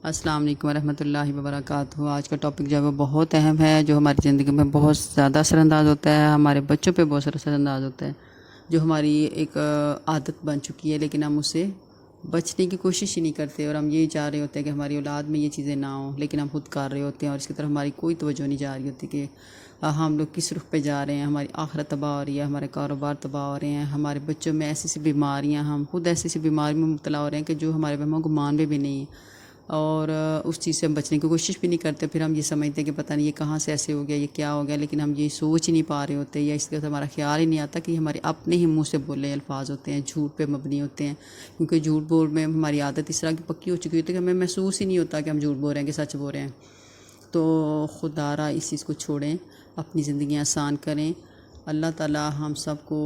السلام علیکم ورحمۃ اللہ وبرکاتہ۔ آج کا ٹاپک جو ہے وہ بہت اہم ہے، جو ہماری زندگی میں بہت زیادہ اثر انداز ہوتا ہے، ہمارے بچوں پہ بہت اثر انداز ہوتا ہے، جو ہماری ایک عادت بن چکی ہے، لیکن ہم اس سے بچنے کی کوشش ہی نہیں کرتے، اور ہم یہی چاہ رہے ہوتے ہیں کہ ہماری اولاد میں یہ چیزیں نہ ہوں، لیکن ہم خود کر رہے ہوتے ہیں اور اس کی طرف ہماری کوئی توجہ نہیں جا رہی ہوتی کہ ہم لوگ کس رخ پہ جا رہے ہیں۔ ہماری آخرت تباہ ہو رہی ہے، ہمارے کاروبار تباہ ہو رہے ہیں، ہمارے بچوں میں ایسی ایسی بیماریاں، ہم خود ایسی ایسی بیماری میں مبتلا ہو رہے ہیں کہ جو ہمارے بہموں گمان میں بھی نہیں ہے، اور اس چیز سے ہم بچنے کی کوشش بھی نہیں کرتے۔ پھر ہم یہ سمجھتے ہیں کہ پتہ نہیں یہ کہاں سے ایسے ہو گیا، یہ کیا ہو گیا، لیکن ہم یہ سوچ ہی نہیں پا رہے ہوتے، یا اس کے بعد ہمارا خیال ہی نہیں آتا کہ یہ ہمارے اپنے ہی منہ سے بولے الفاظ ہوتے ہیں، جھوٹ پہ مبنی ہوتے ہیں، کیونکہ جھوٹ بول میں ہماری عادت اس طرح کی پکی ہو چکی ہوتی ہے کہ ہمیں محسوس ہی نہیں ہوتا کہ ہم جھوٹ بول رہے ہیں کہ سچ بول رہے ہیں۔ تو خدا را اس چیز کو چھوڑیں، اپنی زندگیاں آسان کریں۔ اللہ تعالیٰ ہم سب کو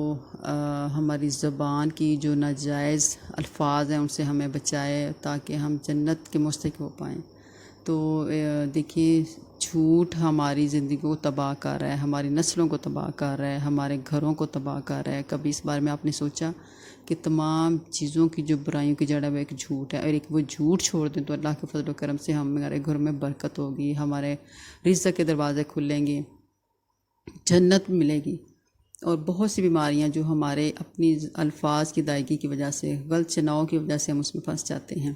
ہماری زبان کی جو ناجائز الفاظ ہیں ان سے ہمیں بچائے، تاکہ ہم جنت کے مستحق ہو پائیں۔ تو دیکھیے، جھوٹ ہماری زندگی کو تباہ کر رہا ہے، ہماری نسلوں کو تباہ کر رہا ہے، ہمارے گھروں کو تباہ کر رہا ہے۔ کبھی اس بارے میں آپ نے سوچا کہ تمام چیزوں کی جو برائیوں کی جڑ ہے وہ ایک جھوٹ ہے، اور ایک وہ جھوٹ چھوڑ دیں تو اللہ کے فضل و کرم سے ہمارے گھروں میں برکت ہوگی، ہمارے رزق کے دروازے کھلیں گے، جنت ملے گی۔ اور بہت سی بیماریاں جو ہمارے اپنی الفاظ کی ادائیگی کی وجہ سے، غلط چناؤ کی وجہ سے ہم اس میں پھنس جاتے ہیں،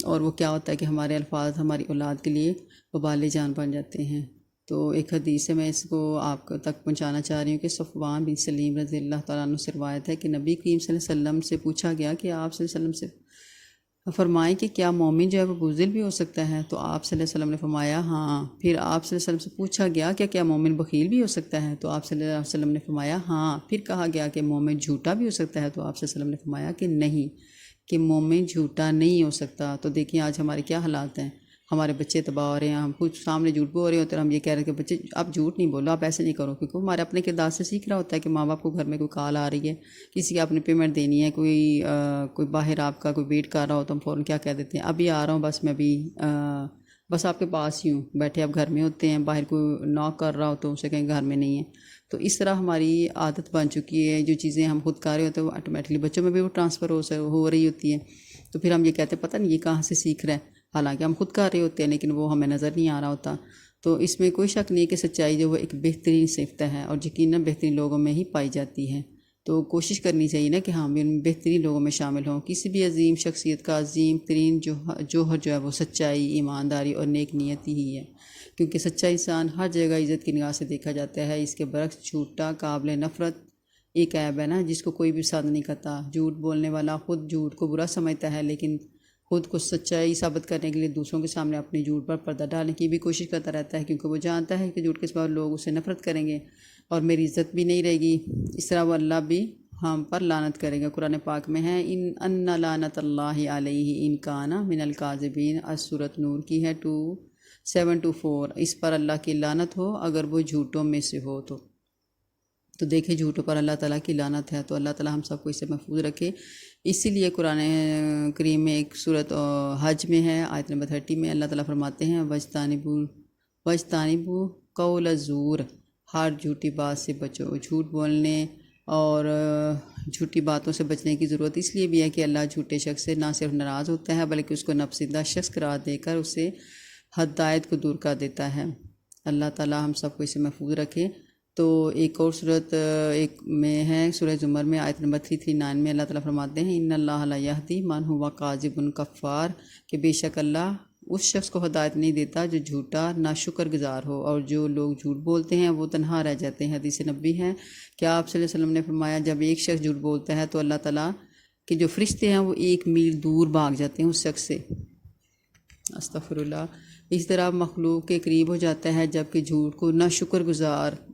اور وہ کیا ہوتا ہے کہ ہمارے الفاظ ہماری اولاد کے لیے وبال جان بن جاتے ہیں۔ تو ایک حدیث سے میں اس کو آپ تک پہنچانا چاہ رہی ہوں کہ صفوان بن سلیم رضی اللہ تعالیٰ عنہ سے روایت ہے کہ نبی کریم صلی اللہ علیہ وسلم سے پوچھا گیا کہ آپ صلی اللہ علیہ وسلم سے فرمائیں کہ کیا مومن جو ہے وہ بزدل بھی ہو سکتا ہے؟ تو آپ صلی اللہ علیہ وسلم نے فرمایا ہاں۔ پھر آپ صلی اللہ علیہ وسلم سے پوچھا گیا کہ کیا مومن بخیل بھی ہو سکتا ہے؟ تو آپ صلی اللہ علیہ وسلم نے فرمایا ہاں۔ پھر کہا گیا کہ مومن جھوٹا بھی ہو سکتا ہے؟ تو آپ صلی اللہ علیہ وسلم نے فرمایا کہ نہیں، کہ مومن جھوٹا نہیں ہو سکتا۔ تو دیکھیں آج ہمارے کیا حالات ہیں، ہمارے بچے تباہ ہو رہے ہیں، ہم کچھ سامنے جھوٹ بول رہے ہوتے ہیں، ہم یہ کہہ رہے ہیں کہ بچے آپ جھوٹ نہیں بولو، آپ ایسے نہیں کرو، کیونکہ ہمارے اپنے کردار سے سیکھ رہا ہوتا ہے کہ ماں باپ کو گھر میں کوئی کال آ رہی ہے، کسی کی آپ نے پیمنٹ دینی ہے، کوئی باہر آپ کا کوئی ویٹ کر رہا ہو، تو ہم فوراً کیا کہہ دیتے ہیں، ابھی آ رہا ہوں، بس میں ابھی بس آپ کے پاس ہی ہوں، بیٹھے آپ گھر میں ہوتے ہیں، باہر کوئی ناک کر رہا ہو تو اسے کہیں گھر میں نہیں ہے۔ تو اس طرح ہماری عادت بن چکی ہے، جو چیزیں ہم خود کر رہے ہوتے ہیں وہ آٹومیٹکلی بچوں میں بھی وہ ٹرانسفر ہو رہی ہوتی ہے۔ تو پھر ہم یہ کہتے ہیں پتہ نہیں یہ کہاں سے سیکھ رہا ہے، حالانکہ ہم خود کر رہے ہوتے ہیں لیکن وہ ہمیں نظر نہیں آ رہا ہوتا۔ تو اس میں کوئی شک نہیں کہ سچائی جو وہ ایک بہترین صفت ہے، اور یقیناً بہترین لوگوں میں ہی پائی جاتی ہے۔ تو کوشش کرنی چاہیے نا کہ ہم ان بہترین لوگوں میں شامل ہوں۔ کسی بھی عظیم شخصیت کا عظیم ترین جوہر جو ہے وہ سچائی، ایمانداری اور نیک نیتی ہی ہے، کیونکہ سچا انسان ہر جگہ عزت کی نگاہ سے دیکھا جاتا ہے۔ اس کے برعکس جھوٹا قابل نفرت ایک عیب ہے نا، جس کو کوئی بھی پسند نہیں کرتا۔ جھوٹ بولنے والا خود جھوٹ کو برا سمجھتا ہے، لیکن خود کو سچائی ثابت کرنے کے لیے دوسروں کے سامنے اپنے جھوٹ پر پردہ ڈالنے کی بھی کوشش کرتا رہتا ہے، کیونکہ وہ جانتا ہے کہ جھوٹ کے سبب لوگ اسے نفرت کریں گے اور میری عزت بھی نہیں رہے گی، اس طرح وہ اللہ بھی ہم پر لعنت کرے گا۔ قرآن پاک میں ہے ان لعنت اللہ علیہ ان کان من الکاذبین، سورۃ نور کی ہے 2724، اس پر اللہ کی لعنت ہو اگر وہ جھوٹوں میں سے ہو۔ تو دیکھیں جھوٹوں پر اللہ تعالیٰ کی لعنت ہے، تو اللہ تعالیٰ ہم سب کو اس سے محفوظ رکھے۔ اسی لیے قرآن کریم میں ایک سورۃ حج میں ہے، آیت نمبر 30 میں اللہ تعالیٰ فرماتے ہیں وَاجْتَنِبُوا قَوْلَ الزُّورِ، ہر جھوٹی بات سے بچو۔ جھوٹ بولنے اور جھوٹی باتوں سے بچنے کی ضرورت اس لیے بھی ہے کہ اللہ جھوٹے شخص سے نہ صرف ناراض ہوتا ہے بلکہ اس کو ناپسندیدہ شخص قرار دے کر اسے ہدایت کو دور کر دیتا ہے۔ اللہ تعالیٰ ہم سب کو اسے محفوظ رکھے۔ تو ایک اور صورت ایک میں ہے سورہ زمر میں آیت نمبر 339 میں اللہ تعالیٰ فرماتے ہیں ان اللہ لا یہدی من هو کاذب کفار، کہ بے شک اللہ اس شخص کو ہدایت نہیں دیتا جو جھوٹا ناشکر گزار ہو، اور جو لوگ جھوٹ بولتے ہیں وہ تنہا رہ جاتے ہیں۔ حدیث نبی ہے کہ آپ صلی اللہ علیہ وسلم نے فرمایا جب ایک شخص جھوٹ بولتا ہے تو اللہ تعالیٰ کے جو فرشتے ہیں وہ 1 میل دور بھاگ جاتے ہیں اس شخص سے، استغفر اللہ۔ اس طرح مخلوق کے قریب ہو جاتا ہے جبکہ جھوٹ کو ناشکر گزار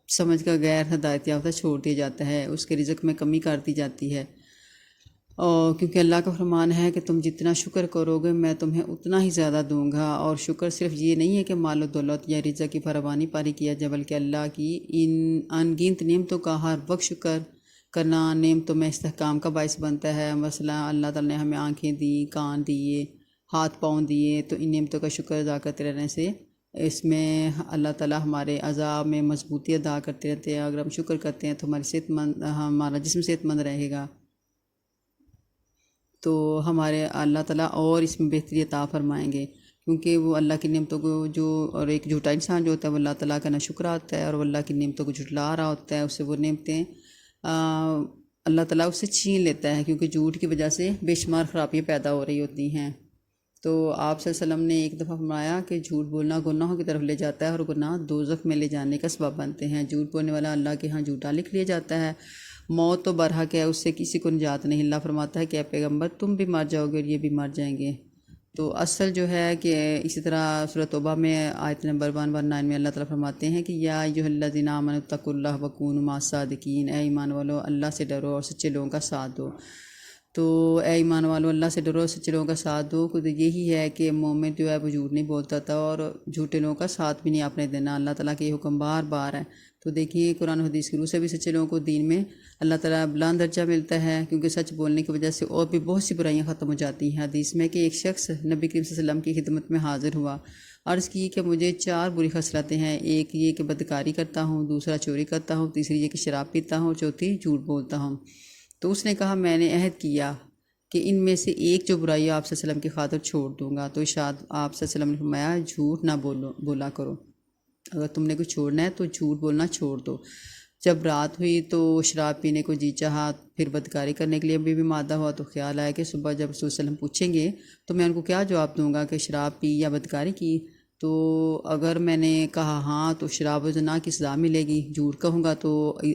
سمجھ کر غیر ہدایت یافتہ چھوڑ دیا جاتا ہے، اس کے رزق میں کمی کر دی جاتی ہے، اور کیونکہ اللہ کا فرمان ہے کہ تم جتنا شکر کرو گے میں تمہیں اتنا ہی زیادہ دوں گا۔ اور شکر صرف یہ نہیں ہے کہ مال و دولت یا رزق کی فراوانی پاری کیا جائے، بلکہ اللہ کی ان ان گنت نعمتوں کا ہر وقت شکر کرنا نعمتوں میں استحکام کا باعث بنتا ہے۔ مثلا اللہ تعالیٰ نے ہمیں آنکھیں دی، کان دیے، ہاتھ پاؤں دیے، تو ان نعمتوں کا شکر ادا کرتے رہنے سے اس میں اللہ تعالیٰ ہمارے اعضاء میں مضبوطی ادا کرتے رہتے ہیں۔ اگر ہم شکر کرتے ہیں تو ہمارا جسم صحت مند رہے گا، تو ہمارے اللہ تعالیٰ اور اس میں بہتری عطا فرمائیں گے، کیونکہ وہ اللہ کی نعمتوں کو اور ایک جھوٹا انسان جو ہوتا ہے وہ اللہ تعالیٰ کا ناشکرا ہوتا ہے، اور وہ اللہ کی نعمتوں کو جھٹلا رہا ہوتا ہے، اس سے وہ نعمتیں اللہ تعالیٰ اس سے چھین لیتا ہے، کیونکہ جھوٹ کی وجہ سے بے شمار خرابیاں پیدا ہو رہی ہوتی ہیں۔ تو آپ صلی اللہ علیہ وسلم نے ایک دفعہ فرمایا کہ جھوٹ بولنا گناہوں کی طرف لے جاتا ہے، اور گناہ دوزخ میں لے جانے کا سبب بنتے ہیں۔ جھوٹ بولنے والا اللہ کے ہاں جھوٹا لکھ لیا جاتا ہے، موت تو برحق ہے، اس سے کسی کو نجات نہیں۔ اللہ فرماتا ہے کہ اے پیغمبر تم بھی مر جاؤ گے اور یہ بھی مر جائیں گے۔ تو اصل جو ہے کہ اسی طرح سورۃ توبہ میں آیت نمبر 119 میں اللہ تعالیٰ فرماتے ہیں کہ یا ایھا الذین آمنوا اتقوا اللہ وکونوا مع الصادقین، اے ایمان والو اللہ سے ڈرو اور سچے لوگوں کا ساتھ دو۔ تو اے ایمان والو اللہ سے ڈرو اور سچے لوگوں کا ساتھ دو، تو یہی ہے کہ مومن جو ہے وہ جھوٹ نہیں بولتا تھا اور جھوٹے لوگوں کا ساتھ بھی نہیں آپ نے دینا۔ اللہ تعالیٰ کے یہ حکم بار بار ہے۔ تو دیکھیے قرآن و حدیث کی روح سے بھی سچے لوگوں کو دین میں اللہ تعالیٰ بلند درجہ ملتا ہے، کیونکہ سچ بولنے کی وجہ سے اور بھی بہت سی برائیاں ختم ہو جاتی ہیں۔ حدیث میں کہ ایک شخص نبی کریم صلی اللہ علیہ وسلم کی خدمت میں حاضر ہوا، عرض کی کہ مجھے 4 بری خصلتیں ہیں، ایک یہ کہ بدکاری کرتا ہوں، دوسرا چوری کرتا ہوں، تیسری یہ کہ شراب پیتا ہوں، چوتھی جھوٹ بولتا ہوں۔ تو اس نے کہا میں نے عہد کیا کہ ان میں سے ایک جو برائی آپ صلی اللہ علیہ وسلم کی خاطر چھوڑ دوں گا۔ تو ارشاد آپ صلی اللہ علیہ وسلم نے فرمایا جھوٹ نہ بولا کرو، اگر تم نے کچھ چھوڑنا ہے تو جھوٹ بولنا چھوڑ دو۔ جب رات ہوئی تو شراب پینے کو جی چاہا، پھر بدکاری کرنے کے لیے بھی مادہ ہوا، تو خیال آیا کہ صبح جب رسول صلی اللہ علیہ وسلم پوچھیں گے تو میں ان کو کیا جواب دوں گا کہ شراب پی یا بدکاری کی۔ تو اگر میں نے کہا ہاں تو شراب و زنا کی سزا ملے گی، جھوٹ کہوں گا تو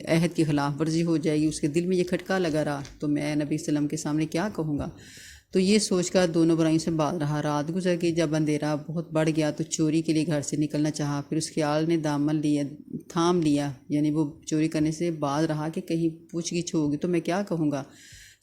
عہد کی خلاف ورزی ہو جائے گی۔ اس کے دل میں یہ کھٹکا لگا رہا تو میں نبی صلی اللہ علیہ وسلم کے سامنے کیا کہوں گا۔ تو یہ سوچ کر دونوں برائیوں سے باز رہا۔ رات گزر گئی، جب اندھیرا بہت بڑھ گیا تو چوری کے لیے گھر سے نکلنا چاہا، پھر اس خیال نے دامن تھام لیا، یعنی وہ چوری کرنے سے باز رہا کہ کہیں پوچھ گچھ ہوگی تو میں کیا کہوں گا۔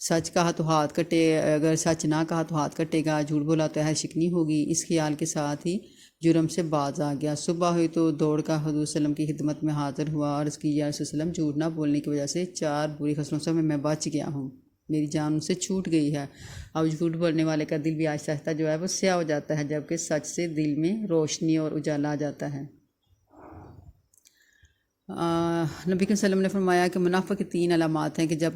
سچ کہا تو ہاتھ کٹے، اگر سچ نہ کہا تو ہاتھ کٹے گا، جھوٹ بولا تو عہد شکنی ہوگی۔ اس خیال کے ساتھ ہی جرم سے باز آ گیا۔ صبح ہوئی تو دوڑ کا حضور صلی اللہ علیہ وسلم کی خدمت میں حاضر ہوا، اور اس کی یا رسول اللہ علیہ وسلم جھوٹ نہ بولنے کی وجہ سے 4 بری خصلتوں سے میں بچ گیا ہوں، میری جان ان سے چھوٹ گئی ہے۔ اب جھوٹ بولنے والے کا دل بھی آہستہ آہستہ جو ہے وہ سیاہ ہو جاتا ہے، جبکہ سچ سے دل میں روشنی اور اجالا آ جاتا ہے۔ نبی صلی اللہ علیہ وسلم نے فرمایا کہ منافق کی 3 علامات ہیں کہ جب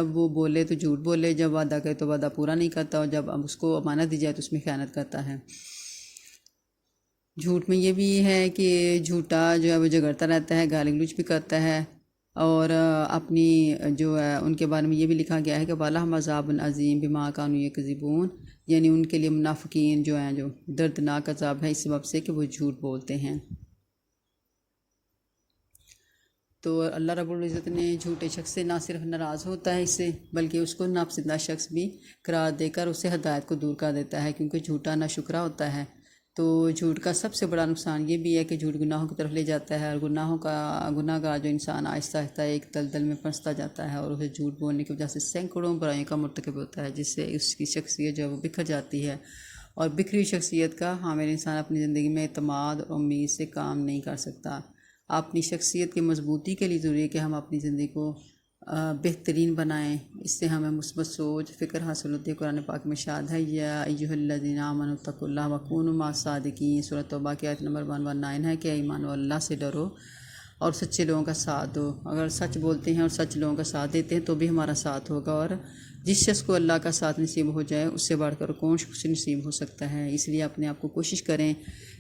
وہ بولے تو جھوٹ بولے، جب وعدہ کرے تو وعدہ پورا نہیں کرتا، اور جب اس کو امانت دی جائے تو اس میں خیانت کرتا ہے۔ جھوٹ میں یہ بھی ہے کہ جھوٹا جو ہے وہ جھگڑتا رہتا ہے، گالی گلوچ بھی کرتا ہے، اور اپنی جو ہے ان کے بارے میں یہ بھی لکھا گیا ہے کہ وَلَهُمْ عَذَابٌ عَظِيمٌ بِمَا كَانُوا يَكْذِبُونَ، یعنی ان کے لیے منافقین جو ہیں جو دردناک عذاب ہے اس سبب سے کہ وہ جھوٹ بولتے ہیں۔ تو اللہ رب العزت نے جھوٹے شخص سے نہ صرف ناراض ہوتا ہے اس سے، بلکہ اس کو ناپسندہ شخص بھی قرار دے کر اسے ہدایت کو دور کر دیتا ہے، کیونکہ جھوٹا ناشکرا ہوتا ہے۔ تو جھوٹ کا سب سے بڑا نقصان یہ بھی ہے کہ جھوٹ گناہوں کی طرف لے جاتا ہے، اور گناہ گار جو انسان آہستہ آہستہ ایک دلدل میں پھنستا جاتا ہے، اور اسے جھوٹ بولنے کی وجہ سے سینکڑوں برائیوں کا مرتکب ہوتا ہے، جس سے اس کی شخصیت جو ہے وہ بکھر جاتی ہے، اور بکھری شخصیت کا حامل انسان اپنی زندگی میں اعتماد اور امید سے کام نہیں کر سکتا۔ اپنی شخصیت کی مضبوطی کے لیے ضروری ہے کہ ہم اپنی زندگی کو بہترین بنائیں، اس سے ہمیں مثبت سوچ فکر حاصل ہوتی ہے۔ قرآن پاک میں ارشاد ہے یا ایھا الذین آمنوا اتقوا اللہ وکونوا مع الصادقین، سورۃ توبہ کی آیت نمبر 119 ہے کہ ایمان و اللہ سے ڈرو اور سچے لوگوں کا ساتھ دو۔ اگر سچ بولتے ہیں اور سچ لوگوں کا ساتھ دیتے ہیں تو بھی ہمارا ساتھ ہوگا، اور جس شخص کو اللہ کا ساتھ نصیب ہو جائے اس سے بڑھ کر کون شخص نصیب ہو سکتا ہے۔ اس لیے اپنے آپ کو کوشش کریں،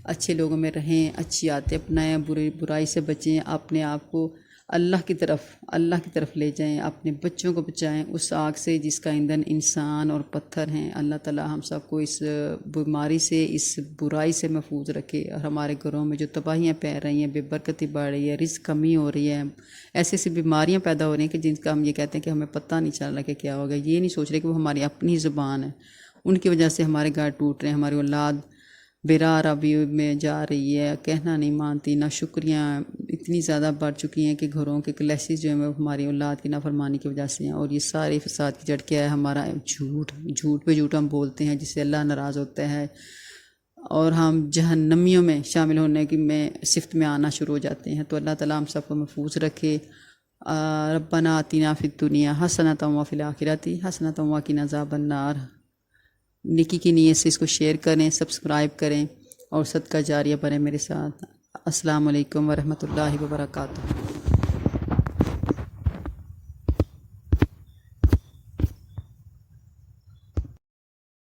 اچھے لوگوں میں رہیں، اچھی عادتیں اپنائیں، برائی سے بچیں، اپنے آپ کو اللہ کی طرف لے جائیں، اپنے بچوں کو بچائیں اس آگ سے جس کا ایندھن انسان اور پتھر ہیں۔ اللہ تعالی ہم سب کو اس بیماری سے، اس برائی سے محفوظ رکھے، اور ہمارے گھروں میں جو تباہیاں پھیل رہی ہیں، بے برکتی بڑھ رہی ہے، رزق کمی ہو رہی ہے، ایسی بیماریاں پیدا ہو رہی ہیں کہ جن کا ہم یہ کہتے ہیں کہ ہمیں پتہ نہیں چل رہا کہ کیا ہوگا، یہ نہیں سوچ رہے کہ وہ ہماری اپنی زبان ہے، ان کی وجہ سے ہمارے گھر ٹوٹ رہے ہیں، ہماری اولاد بیراہ روی میں جا رہی ہے، کہنا نہیں مانتی، ناشکریاں اتنی زیادہ بڑھ چکی ہیں کہ گھروں کے کلیشز جو ہیں وہ ہماری اولاد کی نافرمانی کی وجہ سے ہیں، اور یہ سارے فساد کی جڑ کیا ہے؟ ہمارا جھوٹ پہ جھوٹ ہم بولتے ہیں، جس سے اللہ ناراض ہوتا ہے، اور ہم جہنمیوں میں شامل ہونے کی صفت میں آنا شروع ہو جاتے ہیں۔ تو اللہ تعالیٰ ہم سب کو محفوظ رکھے۔ ربنا آتنا فی الدنیا حسنۃ وفی الآخرۃ حسنۃ وقنا عذاب النار۔ نیکی کی نیت سے اس کو شیئر کریں، سبسکرائب کریں، اور صدقہ جاریہ بنیں میرے ساتھ۔ السلام علیکم ورحمۃ اللہ وبرکاتہ۔